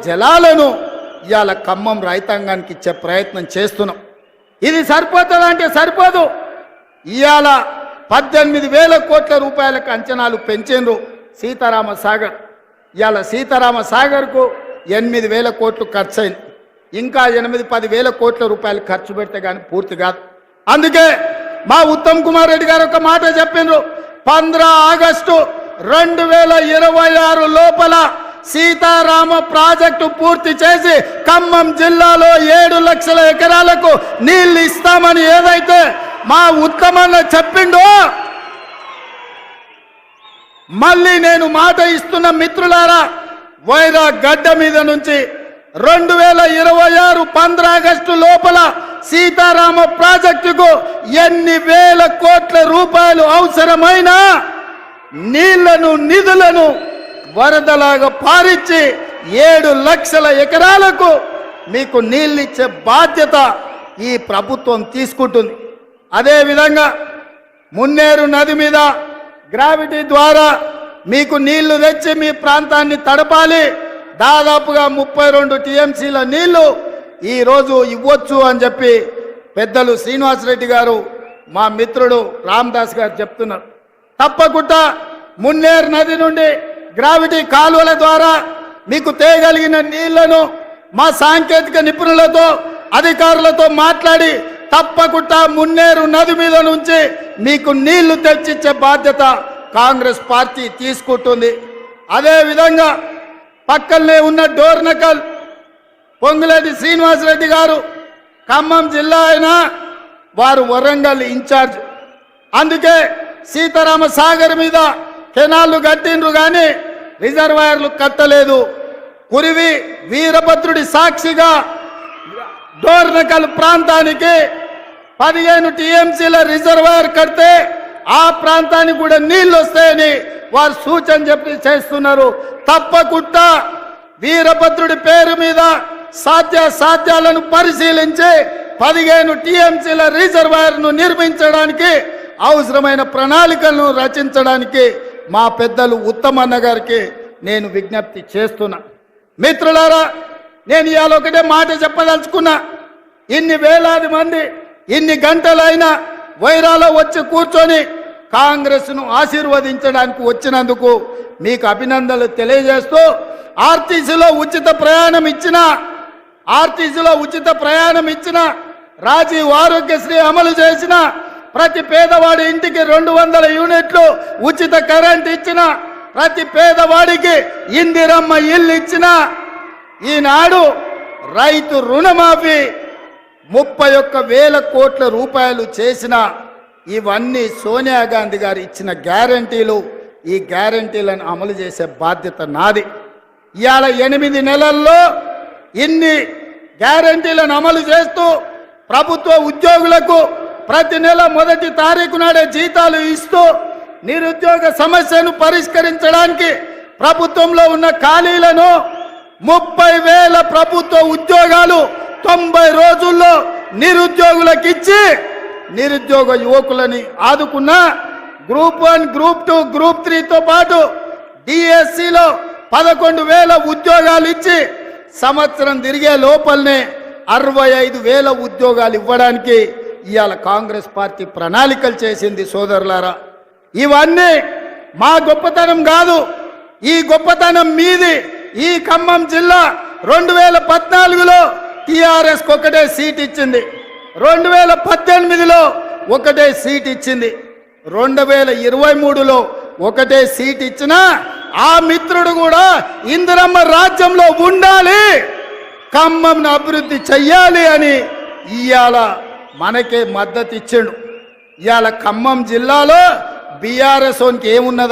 జలాలను ఇవాళ ఖమ్మం రైతాంగానికి ఇచ్చే ప్రయత్నం చేస్తున్నాం. ఇది సరిపోతుందా అంటే సరిపోదు. ఇవాళ 18,000 కోట్ల రూపాయలకు అంచనాలు పెంచిండ్రు సీతారామ సాగర్. ఇవాళ సీతారామ సాగర్కు 8,000 కోట్లు ఖర్చు అయింది. ఇంకా 8-10,000 కోట్ల రూపాయలు ఖర్చు పెడితే కానీ పూర్తి కాదు. అందుకే మా ఉత్తమ్ కుమార్ రెడ్డి గారు ఒక మాట చెప్పిండ్రు, 15 ఆగస్టు 2026 లోపల సీతారామ ప్రాజెక్టు పూర్తి చేసి ఖమ్మం జిల్లాలో 7 లక్షల ఎకరాలకు నీళ్లు ఇస్తామని ఏదైతే మా ఉత్తమన్న చెప్పిండో, మళ్ళీ నేను మాట ఇస్తున్న మిత్రులారా, వైరా గడ్డ మీద నుంచి 2026 15 ఆగస్టు లోపల సీతారామ ప్రాజెక్టుకు ఎన్ని వేల కోట్ల రూపాయలు అవసరమైన నీళ్లను నిధులను వరదలాగా పారించి 7 లక్షల ఎకరాలకు మీకు నీళ్ళిచ్చే బాధ్యత ఈ ప్రభుత్వం తీసుకుంటుంది. అదేవిధంగా మున్నేరు నది మీద గ్రావిటీ ద్వారా మీకు నీళ్లు తెచ్చి మీ ప్రాంతాన్ని తడపాలి. దాదాపుగా 32 టీఎంసీల నీళ్లు ఈరోజు ఇవ్వచ్చు అని చెప్పి పెద్దలు శ్రీనివాసరెడ్డి గారు, మా మిత్రుడు రామదాస్ గారు చెప్తున్నారు. తప్పకుండా మున్నేరు నది నుండి గ్రావిటీ కాలువల ద్వారా మీకు తేగలిగిన నీళ్లను మా సాంకేతిక నిపుణులతో అధికారులతో మాట్లాడి తప్పకుండా మున్నేరు నది మీద నుంచి మీకు నీళ్లు తెచ్చిచ్చే బాధ్యత కాంగ్రెస్ పార్టీ తీసుకుంటుంది. అదేవిధంగా పక్కనే ఉన్న డోర్నకల్ పొంగులేటి శ్రీనివాసరెడ్డి గారు ఖమ్మం జిల్లా అయినా వారు వరంగల్ ఇన్ఛార్జ్. అందుకే సీతారామ సాగర్ మీద కెనాళ్లు కట్టిండ్రు కానీ రిజర్వాయర్లు కట్టలేదు. కురివి వీరభద్రుడి సాక్షిగా డోర్నకల్ ప్రాంతానికి 15 టీఎంసీల రిజర్వాయర్ కడితే ఆ ప్రాంతానికి కూడా నీళ్లు వస్తాయని వారు సూచన చెప్పి చేస్తున్నారు. తప్పకుండా వీరభద్రుడి పేరు మీద సాధ్యాలను పరిశీలించి 15 టీఎంసీల రిజర్వాయర్ను నిర్మించడానికి అవసరమైన ప్రణాళికలను రచించడానికి మా పెద్దలు ఉత్తమన్న గారికి నేను విజ్ఞప్తి చేస్తున్నా. మిత్రులారా, నేను ఇవాళ ఒకటే మాట చెప్పదలుచుకున్నా. ఇన్ని వేలాది మంది ఇన్ని గంటలైనా వైరాలో వచ్చి కూర్చొని కాంగ్రెస్ను ఆశీర్వదించడానికి వచ్చినందుకు మీకు అభినందనలు తెలియజేస్తూ, ఆర్టీసీలో ఉచిత ప్రయాణం ఇచ్చిన రాజీవ్ ఆరోగ్యశ్రీ అమలు చేసిన ప్రతి పేదవాడి ఇంటికి 200 యూనిట్లు ఉచిత కరెంట్ ఇచ్చిన ప్రతి పేదవాడికి ఇందిరమ్మ ఇల్లు ఇచ్చిన ఈనాడు రైతు రుణమాఫీ 31,000 కోట్ల రూపాయలు చేసిన ఇవన్నీ సోనియా గాంధీ గారు ఇచ్చిన గ్యారంటీలు. ఈ గ్యారంటీలను అమలు చేసే బాధ్యత నాది. ఇవాళ 8 నెలల్లో ఇన్ని గ్యారంటీలను అమలు చేస్తూ ప్రభుత్వ ఉద్యోగులకు ప్రతి నెల 1వ తారీఖు నాడే జీతాలు ఇస్తూ నిరుద్యోగ సమస్యను పరిష్కరించడానికి ప్రభుత్వంలో ఉన్న ఖాళీలను 30,000 ప్రభుత్వ ఉద్యోగాలు 90 రోజుల్లో నిరుద్యోగులకు ఇచ్చి నిరుద్యోగ యువకులని ఆదుకున్న గ్రూప్ 1, గ్రూప్ 2, గ్రూప్ 3తో పాటు డిఎస్సిలో 11,000 ఉద్యోగాలు ఇచ్చి సంవత్సరం తిరిగే లోపలనే 65,000 ఉద్యోగాలు ఇవ్వడానికి ఇవాళ కాంగ్రెస్ పార్టీ ప్రణాళికలు చేసింది. సోదరులారా, ఇవన్నీ మా గొప్పతనం కాదు, ఈ గొప్పతనం మీది. ఈ ఖమ్మం జిల్లా 2014లో టీఆర్ఎస్కి ఒకటే సీట్ ఇచ్చింది, 2018లో ఒకటే సీట్ ఇచ్చింది, 2023లో ఒకటే సీట్ ఇచ్చినా ఆ మిత్రుడు కూడా ఇందిరమ్మ రాజ్యంలో ఉండాలి, ఖమ్మంను అభివృద్ధి చెయ్యాలి అని ఇవాళ మనకే మద్దతు ఇచ్చిండు. ఇవాళ ఖమ్మం జిల్లాలో బీఆర్ఎస్ ఏమున్నది?